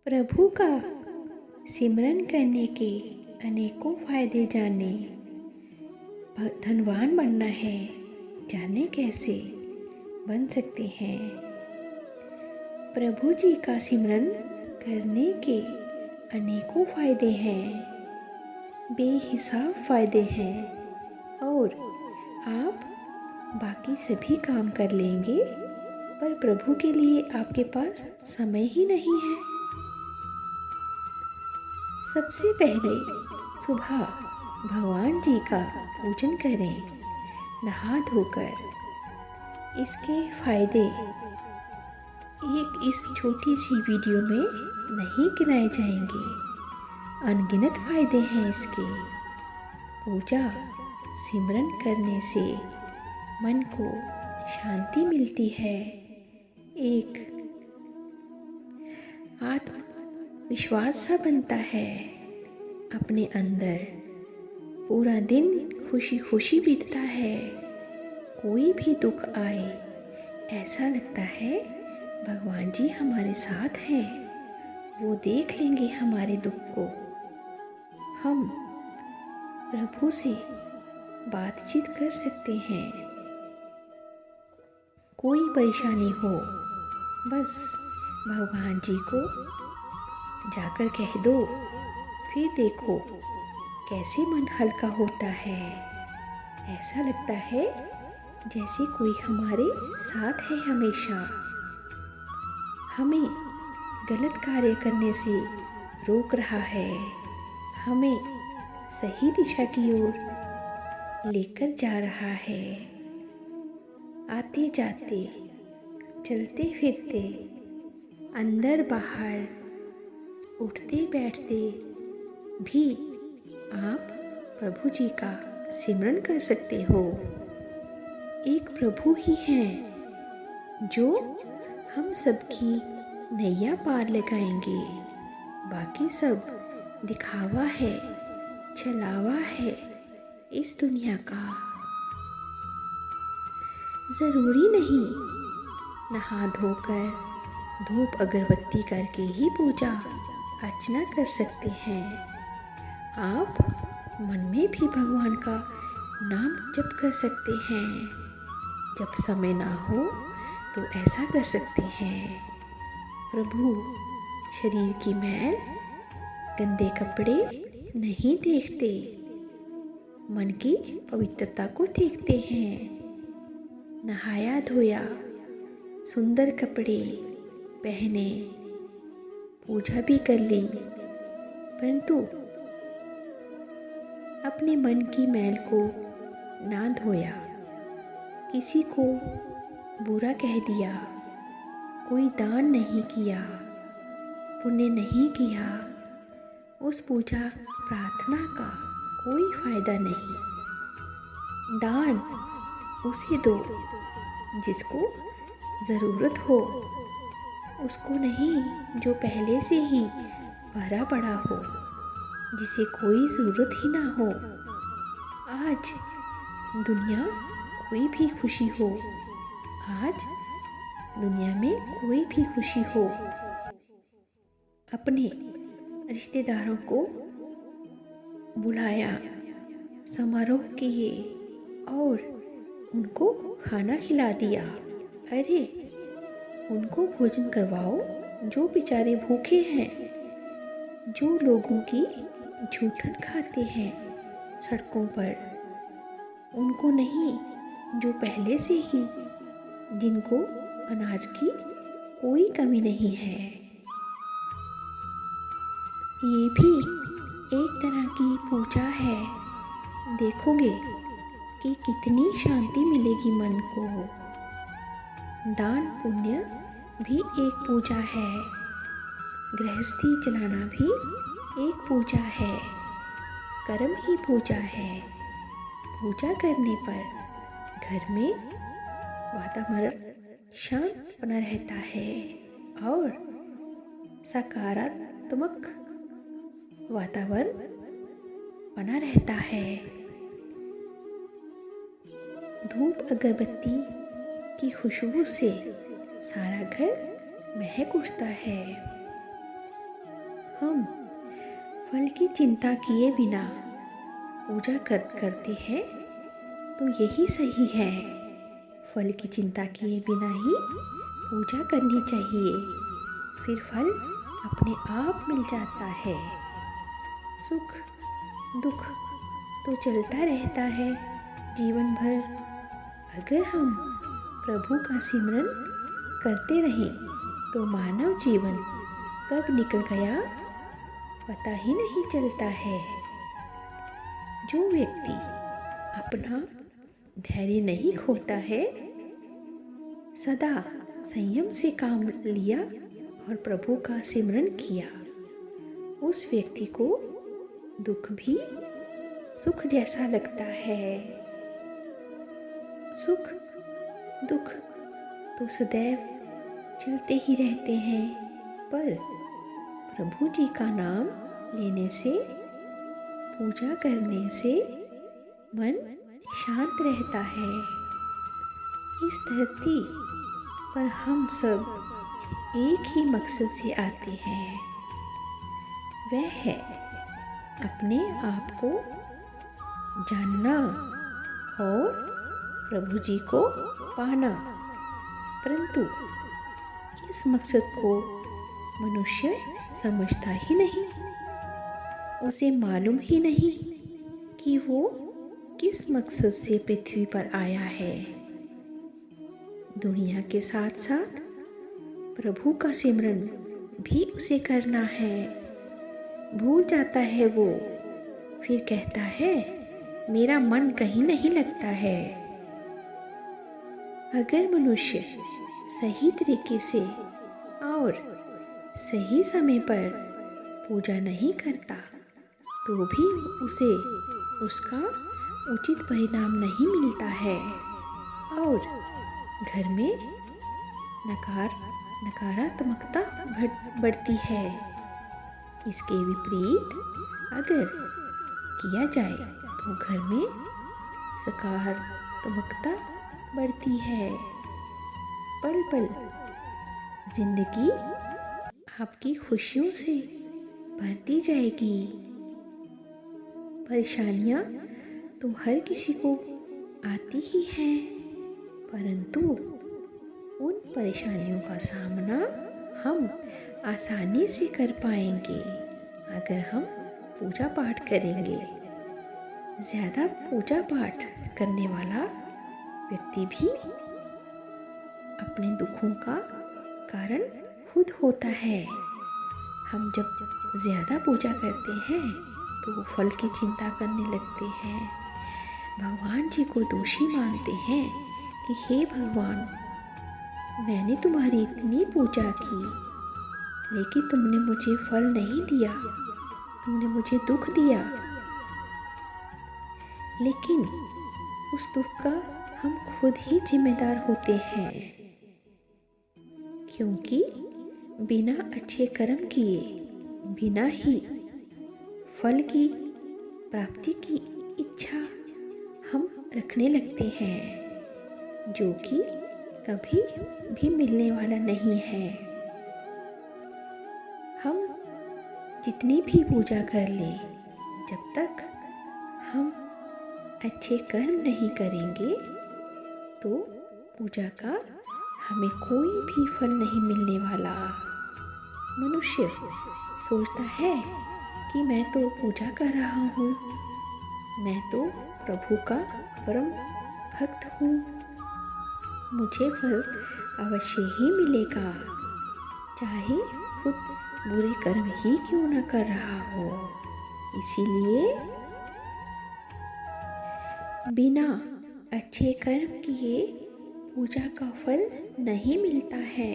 प्रभु का सिमरन करने के अनेकों फायदे जाने। धनवान बनना है, जाने कैसे बन सकते हैं। प्रभु जी का सिमरन करने के अनेकों फायदे हैं, बेहिसाब फायदे हैं और आप बाकी सभी काम कर लेंगे, पर प्रभु के लिए आपके पास समय ही नहीं है। सबसे पहले सुबह भगवान जी का पूजन करें, नहा धोकर। इसके फायदे एक इस छोटी सी वीडियो में नहीं गिनाए जाएंगे, अनगिनत फायदे हैं इसके। पूजा सिमरन करने से मन को शांति मिलती है, एक आत्मविश्वास सा बनता है अपने अंदर। पूरा दिन खुशी खुशी बीतता है। कोई भी दुख आए ऐसा लगता है भगवान जी हमारे साथ हैं, वो देख लेंगे हमारे दुख को। हम प्रभु से बातचीत कर सकते हैं। कोई परेशानी हो बस भगवान जी को जाकर कह दो, फिर देखो कैसे मन हल्का होता है। ऐसा लगता है जैसे कोई हमारे साथ है हमेशा। हमें गलत कार्य करने से रोक रहा है, हमें सही दिशा की ओर लेकर जा रहा है। आते जाते, चलते फिरते, अंदर बाहर, उठते बैठते भी आप प्रभु जी का सिमरन कर सकते हो। एक प्रभु ही हैं जो हम सबकी नैया पार लगाएंगे। बाकी सब दिखावा है, छलावा है इस दुनिया का। ज़रूरी नहीं नहा धोकर धूप अगरबत्ती करके ही पूजा अर्चना कर सकते हैं। आप मन में भी भगवान का नाम जप कर सकते हैं। जब समय ना हो तो ऐसा कर सकते हैं। प्रभु शरीर की मैल, गंदे कपड़े नहीं देखते, मन की पवित्रता को देखते हैं। नहाया धोया, सुंदर कपड़े पहने, पूजा भी कर ली, परंतु अपने मन की मैल को ना धोया, किसी को बुरा कह दिया, कोई दान नहीं किया, पुण्य नहीं किया, उस पूजा प्रार्थना का कोई फायदा नहीं। दान उसे दो जिसको ज़रूरत हो, उसको नहीं जो पहले से ही भरा पड़ा हो, जिसे कोई ज़रूरत ही ना हो। आज दुनिया कोई भी खुशी हो, आज दुनिया में कोई भी खुशी हो, अपने रिश्तेदारों को बुलाया, समारोह किए और उनको खाना खिला दिया। अरे उनको भोजन करवाओ जो बेचारे भूखे हैं, जो लोगों की झूठन खाते हैं सड़कों पर। उनको नहीं जो पहले से ही, जिनको अनाज की कोई कमी नहीं है। ये भी एक तरह की पूजा है। देखोगे कि कितनी शांति मिलेगी मन को। दान पुण्य भी एक पूजा है, गृहस्थी चलाना भी एक पूजा है, कर्म ही पूजा है। पूजा करने पर घर में वातावरण शांत बना रहता है और सकारात्मक वातावरण बना रहता है। धूप अगरबत्ती की खुशबू से सारा घर महक उठता है। हम फल की चिंता किए बिना पूजा करते हैं तो यही सही है। फल की चिंता किए बिना ही पूजा करनी चाहिए, फिर फल अपने आप मिल जाता है। सुख दुख तो चलता रहता है जीवन भर। अगर हम प्रभु का सिमरन करते रहें तो मानव जीवन कब निकल गया पता ही नहीं चलता है। जो व्यक्ति अपना धैर्य नहीं खोता है, सदा संयम से काम लिया और प्रभु का सिमरन किया, उस व्यक्ति को दुख भी सुख जैसा लगता है। सुख दुख तो सदैव चलते ही रहते हैं, पर प्रभु जी का नाम लेने से, पूजा करने से मन शांत रहता है। इस धरती पर हम सब एक ही मकसद से आते हैं, वह है अपने आप को जानना और प्रभु जी को पाना। परंतु इस मकसद को मनुष्य समझता ही नहीं। उसे मालूम ही नहीं कि वो किस मकसद से पृथ्वी पर आया है। दुनिया के साथ साथ प्रभु का सिमरन भी उसे करना है। भूल जाता है वो, फिर कहता है मेरा मन कहीं नहीं लगता है। अगर मनुष्य सही तरीके से और सही समय पर पूजा नहीं करता तो भी उसे उसका उचित परिणाम नहीं मिलता है और घर में नकारात्मकता बढ़ती है। इसके विपरीत अगर किया जाए तो घर में सकारात्मकता बढ़ती है। पल पल जिंदगी आपकी खुशियों से भरती जाएगी। परेशानियां तो हर किसी को आती ही हैं, परंतु उन परेशानियों का सामना हम आसानी से कर पाएंगे अगर हम पूजा पाठ करेंगे। ज़्यादा पूजा पाठ करने वाला व्यक्ति भी अपने दुखों का कारण खुद होता है। हम जब ज़्यादा पूजा करते हैं तो फल की चिंता करने लगते हैं, भगवान जी को दोषी मानते हैं कि हे भगवान, मैंने तुम्हारी इतनी पूजा की लेकिन तुमने मुझे फल नहीं दिया, तुमने मुझे दुख दिया। लेकिन उस दुख का हम खुद ही जिम्मेदार होते हैं, क्योंकि बिना अच्छे कर्म किए बिना ही फल की प्राप्ति की इच्छा हम रखने लगते हैं, जो कि कभी भी मिलने वाला नहीं है। हम जितनी भी पूजा कर लें, जब तक हम अच्छे कर्म नहीं करेंगे तो पूजा का हमें कोई भी फल नहीं मिलने वाला। मनुष्य सोचता है कि मैं तो पूजा कर रहा हूँ, मैं तो प्रभु का परम भक्त हूँ, मुझे फल अवश्य ही मिलेगा, चाहे खुद बुरे कर्म ही क्यों न कर रहा हो। इसीलिए बिना अच्छे कर्म किए पूजा का फल नहीं मिलता है।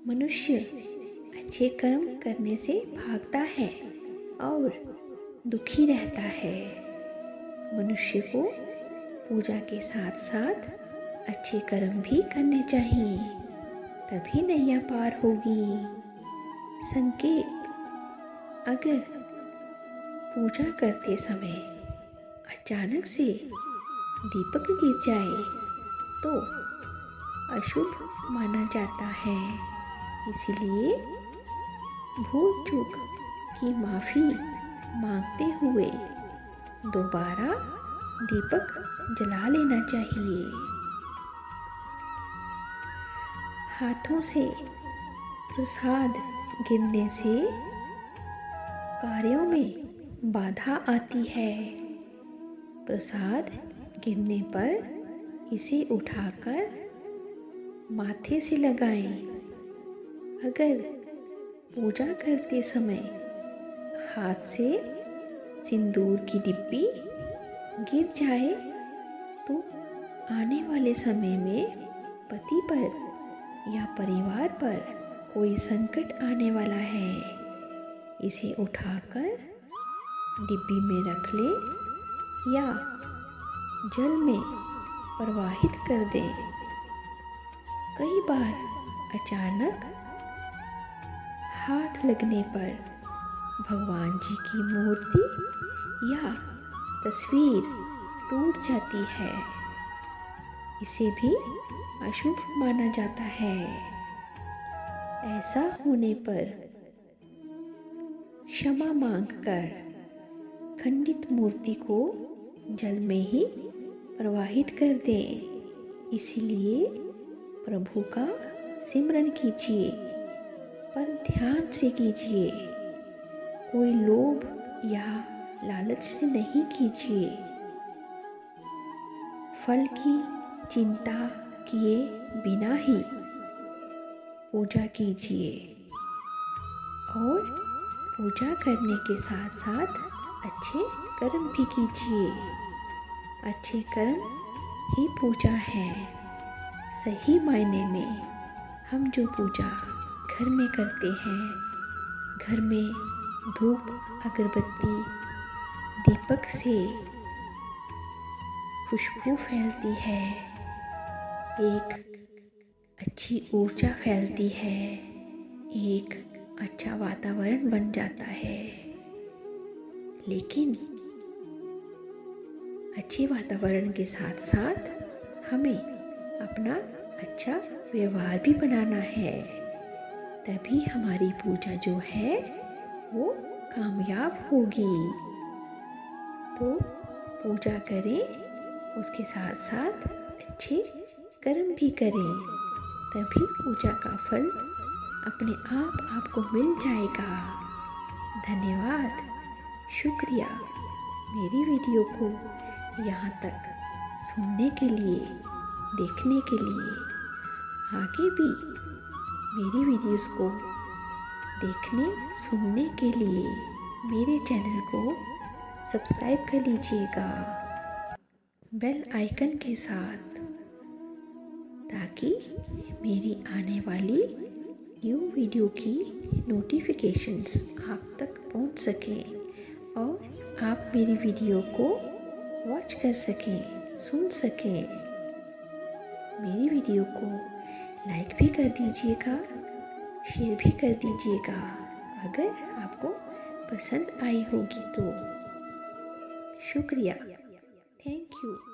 मनुष्य अच्छे कर्म करने से भागता है और दुखी रहता है। मनुष्य को पूजा के साथ साथ अच्छे कर्म भी करने चाहिए, तभी नैया पार होगी। संकेत, अगर पूजा करते समय अचानक से दीपक गिर जाए तो अशुभ माना जाता है। इसलिए भूल चूक की माफ़ी मांगते हुए दोबारा दीपक जला लेना चाहिए। हाथों से प्रसाद गिरने से कार्यों में बाधा आती है। प्रसाद गिरने पर इसे उठाकर माथे से लगाएं। अगर पूजा करते समय हाथ से सिंदूर की डिब्बी गिर जाए तो आने वाले समय में पति पर या परिवार पर कोई संकट आने वाला है। इसे उठाकर डिब्बी में रख लें या जल में प्रवाहित कर दें। कई बार अचानक हाथ लगने पर भगवान जी की मूर्ति या तस्वीर टूट जाती है। इसे भी अशुभ माना जाता है। ऐसा होने पर क्षमा मांगकर खंडित मूर्ति को जल में ही प्रवाहित कर दें। इसीलिए प्रभु का सिमरन कीजिए, पर ध्यान से कीजिए। कोई लोभ या लालच से नहीं कीजिए। फल की चिंता किए बिना ही पूजा कीजिए और पूजा करने के साथ साथ अच्छे कर्म भी कीजिए। अच्छे कर्म ही पूजा है। सही मायने में हम जो पूजा घर में करते हैं, घर में धूप अगरबत्ती दीपक से खुशबू फैलती है, एक अच्छी ऊर्जा फैलती है, एक अच्छा वातावरण बन जाता है। लेकिन अच्छे वातावरण के साथ साथ हमें अपना अच्छा व्यवहार भी बनाना है, तभी हमारी पूजा जो है वो कामयाब होगी। तो पूजा करें, उसके साथ साथ अच्छे कर्म भी करें, तभी पूजा का फल अपने आप आपको मिल जाएगा। धन्यवाद, शुक्रिया मेरी वीडियो को यहाँ तक सुनने के लिए, देखने के लिए। आगे भी मेरी वीडियोस को देखने सुनने के लिए मेरे चैनल को सब्सक्राइब कर लीजिएगा बेल आइकन के साथ, ताकि मेरी आने वाली न्यू वीडियो की नोटिफिकेशंस आप तक पहुंच सकें और आप मेरी वीडियो को वॉच कर सकें, सुन सकें। मेरी वीडियो को लाइक भी कर दीजिएगा, शेयर भी कर दीजिएगा अगर आपको पसंद आई होगी तो। शुक्रिया, थैंक यू।